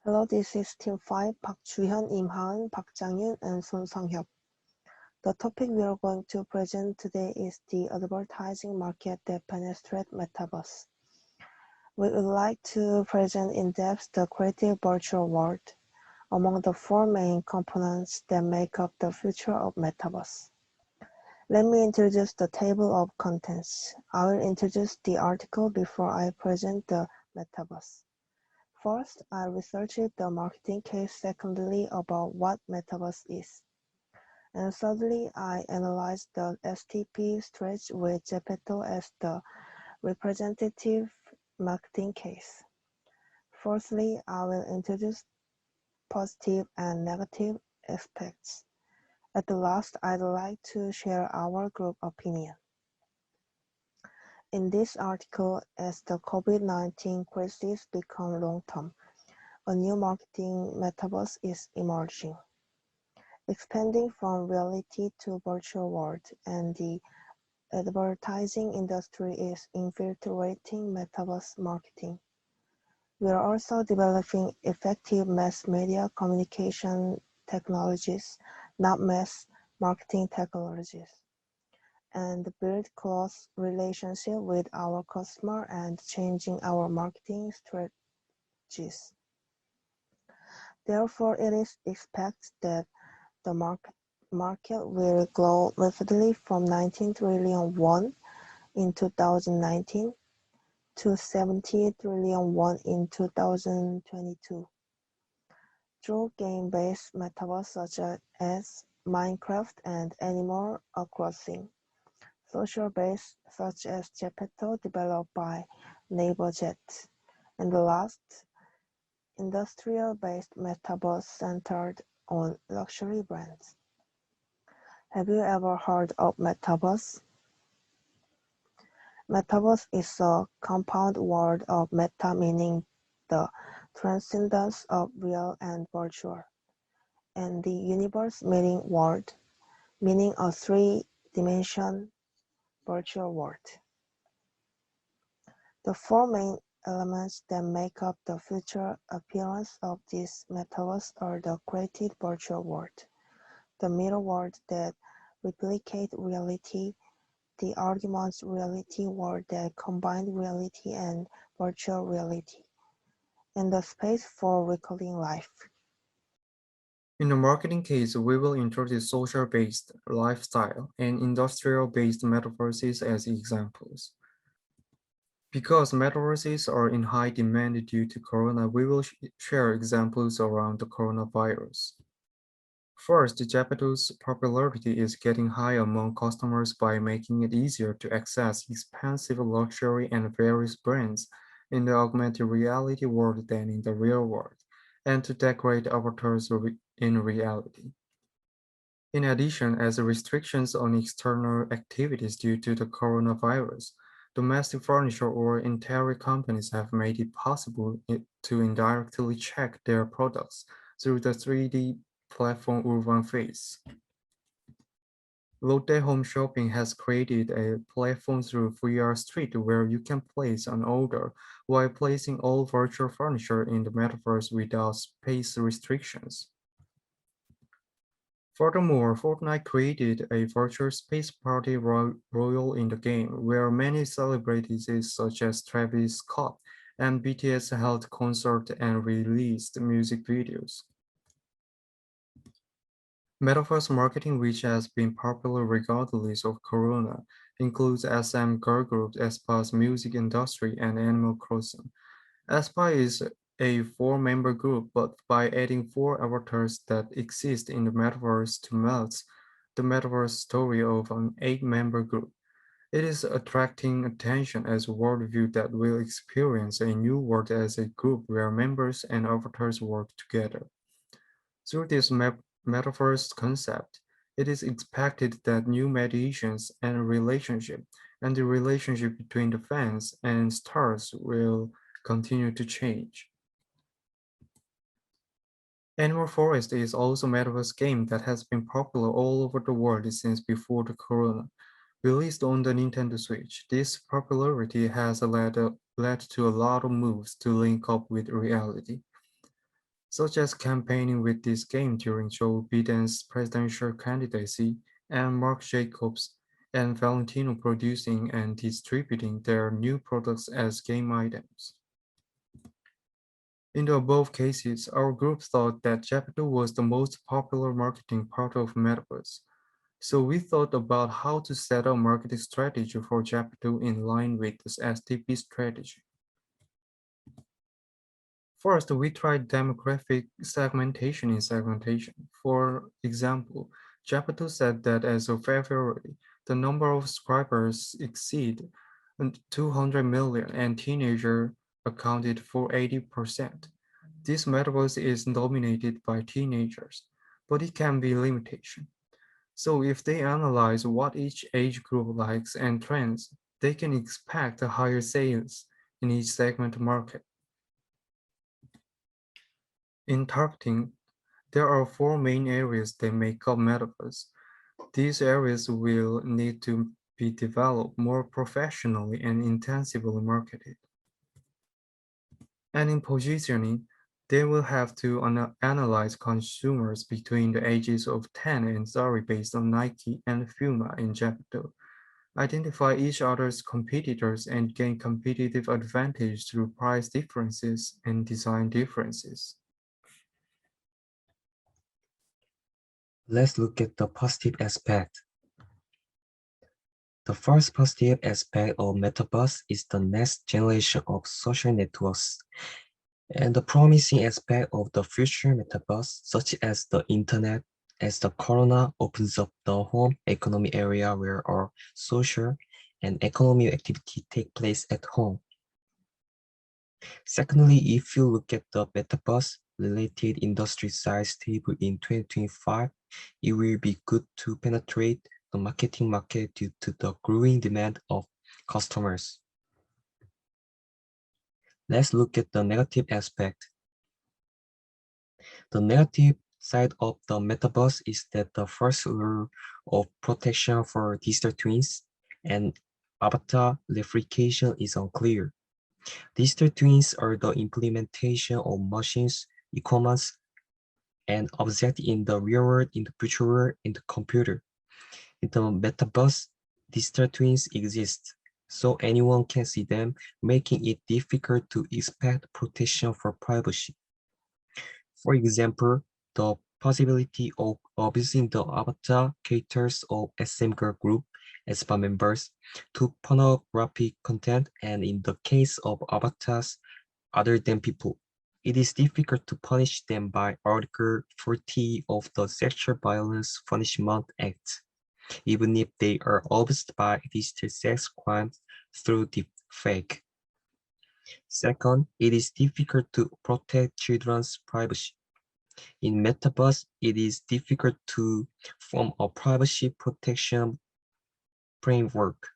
Hello, this is Team 5, Park Juhyun, Im Haeun, Park Jang-yun, and Son Sang-hyuk. The topic we are going to present today is the advertising market that penetrates Metaverse. We would like to present in depth the creative virtual world, among the four main components that make up the future of Metaverse. Let me introduce the table of contents. I will introduce the article before I present the Metaverse. First, I researched the marketing case. Secondly, about what Metaverse is. And thirdly, I analyzed the STP strategy with Gepetto as the representative marketing case. Fourthly, I will introduce positive and negative aspects. At the last, I'd like to share our group opinion. In this article, as the COVID-19 crisis becomes long-term, a new marketing metaverse is emerging, expanding from reality to virtual world, and the advertising industry is infiltrating metaverse marketing. We are also developing effective mass media communication technologies, not mass marketing technologies, and build close relationship with our customer and changing our marketing strategies. Therefore, it is expected that the market will grow rapidly from 19 trillion won in 2019 to 70 trillion won in 2022. Through game-based metaverse such as Minecraft and Animal Crossing, social-based such as Gepetto developed by NeighborJet, and the last, industrial-based metaverse centered on luxury brands. Have you ever heard of Metaverse? Metaverse is a compound word of meta meaning the transcendence of real and virtual, and the universe meaning world, meaning a three-dimension virtual world. The four main elements that make up the future appearance of this metaverse are the created virtual world, the mirror world that replicate reality, the augmented reality world that combines reality and virtual reality, and the space for recalling life. In the marketing case, we will introduce social-based, lifestyle, and industrial-based metaverses as examples. Because metaverses are in high demand due to corona, we will share examples around the coronavirus. First, Japeto's popularity is getting high among customers by making it easier to access expensive luxury and various brands in the augmented reality world than in the real world, and to decorate avatars in reality. In addition, as restrictions on external activities due to the coronavirus, domestic furniture or interior companies have made it possible to indirectly check their products through the 3D platform Urban Face. Lotte Home Shopping has created a platform through VR Street where you can place an order while placing all virtual furniture in the metaverse without space restrictions. Furthermore, Fortnite created a virtual space party royal in the game, where many celebrities such as Travis Scott and BTS held concerts and released music videos. Metaverse marketing, which has been popular regardless of Corona, includes SM girl group aespa's music industry and Animal Crossing. aespa is a four-member group, but by adding four avatars that exist in the metaverse to melt the metaverse story of an eight-member group, it is attracting attention as a worldview that will experience a new world as a group where members and avatars work together. Through this metaverse concept, it is expected that new mediations and the relationship between the fans and stars will continue to change. Animal Forest is also a metaverse game that has been popular all over the world since before the corona. Released on the Nintendo Switch, this popularity has led to a lot of moves to link up with reality. such as campaigning with this game during Joe Biden's presidential candidacy, and Marc Jacobs and Valentino producing and distributing their new products as game items. In the above cases, our group thought that Japital was the most popular marketing part of Metaverse. So we thought about how to set a marketing strategy for Japital in line with this STP strategy. First, we tried demographic segmentation in segmentation. For example, Japital said that as of February, the number of subscribers exceed 200 million and teenagers accounted for 80%. This metaverse is dominated by teenagers, but it can be limitation. So if they analyze what each age group likes and trends, they can expect higher sales in each segment market. In targeting, there are four main areas that make up Metaverse. These areas will need to be developed more professionally and intensively marketed. And in positioning, they will have to analyze consumers between the ages of 10 and 30 based on Nike and Puma in Japan, identify each other's competitors and gain competitive advantage through price differences and design differences. Let's look at the positive aspect. The first positive aspect of Metaverse is the next generation of social networks. And the promising aspect of the future Metaverse, such as the internet, as the corona opens up the home economy area where our social and economic activity take place at home. Secondly, if you look at the Metaverse related industry size table in 2025, it will be good to penetrate the marketing market due to the growing demand of customers. Let's look at the negative aspect. The negative side of the Metaverse is that the first rule of protection for digital twins and avatar replication is unclear. Digital twins are the implementation of machines, e-commerce, and objects in the real world, in the future world, in the computer. In the Metaverse, digital twins exist, so anyone can see them, making it difficult to expect protection for privacy. For example, the possibility of abusing the avatar characters of SM girl group as per members to pornographic content, and in the case of avatars other than people, it is difficult to punish them by Article 40 of the Sexual Violence Punishment Act, even if they are abused by digital sex crimes through deepfake. Second, it is difficult to protect children's privacy. In Metaverse, it is difficult to form a privacy protection framework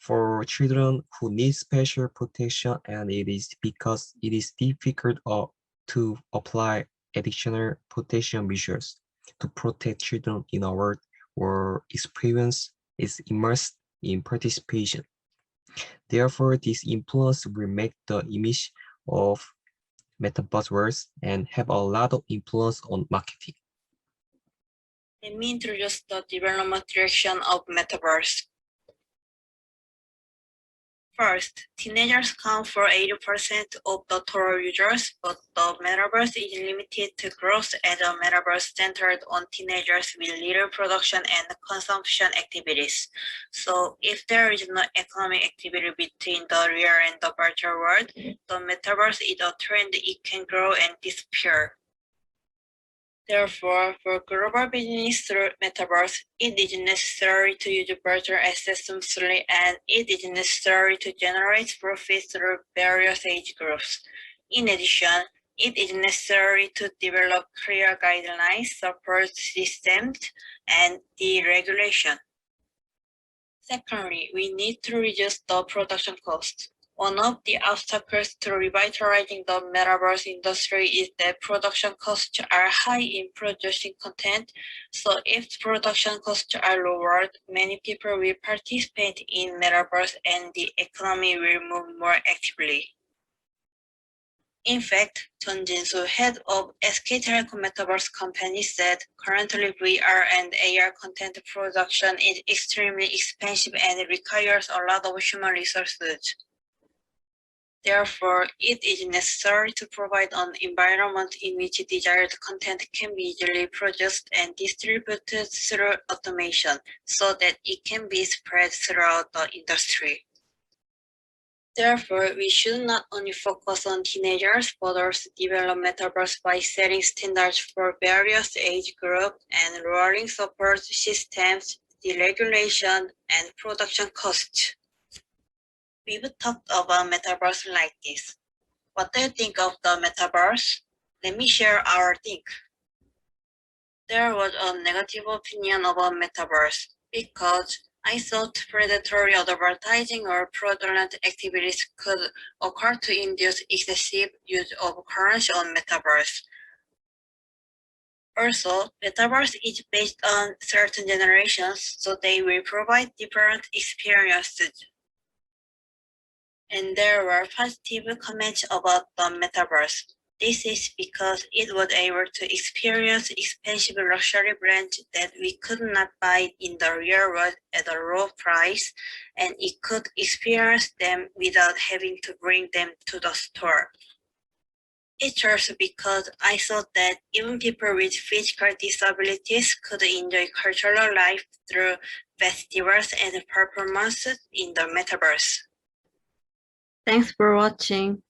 for children who need special protection, and it is because it is difficult to apply additional protection measures to protect children in a world where experience is immersed in participation. Therefore, this influence will make the image of Metaverse worse and have a lot of influence on marketing. Let me introduce the development direction of Metaverse. First, teenagers count for 80% of the total users, but the Metaverse is limited to growth as a Metaverse centered on teenagers with little production and consumption activities. So if there is no economic activity between the real and the virtual world, the Metaverse is a trend it can grow and disappear. Therefore, for global business through Metaverse, it is necessary to use virtual assets smoothly, and it is necessary to generate profit through various age groups. In addition, it is necessary to develop clear guidelines, support systems, and deregulation. Secondly, we need to reduce the production cost. One of the obstacles to revitalizing the Metaverse industry is that production costs are high in producing content. So if production costs are lowered, many people will participate in Metaverse and the economy will move more actively. In fact, Jeon Jin-soo, head of SK Telecom Metaverse company, said currently VR and AR content production is extremely expensive and requires a lot of human resources. Therefore, it is necessary to provide an environment in which desired content can be easily produced and distributed through automation so that it can be spread throughout the industry. Therefore, we should not only focus on teenagers, but also develop Metaverse by setting standards for various age groups and rolling support systems, deregulation, and production costs. We've talked about Metaverse like this. What do you think of the Metaverse? Let me share our think. There was a negative opinion about Metaverse because I thought predatory advertising or fraudulent activities could occur to induce excessive use of currency on Metaverse. Also, Metaverse is based on certain generations, so they will provide different experiences. And there were positive comments about the Metaverse. This is because it was able to experience expensive luxury brands that we could not buy in the real world at a low price, and it could experience them without having to bring them to the store. It's also because I thought that even people with physical disabilities could enjoy cultural life through festivals and performances in the Metaverse. Thanks for watching.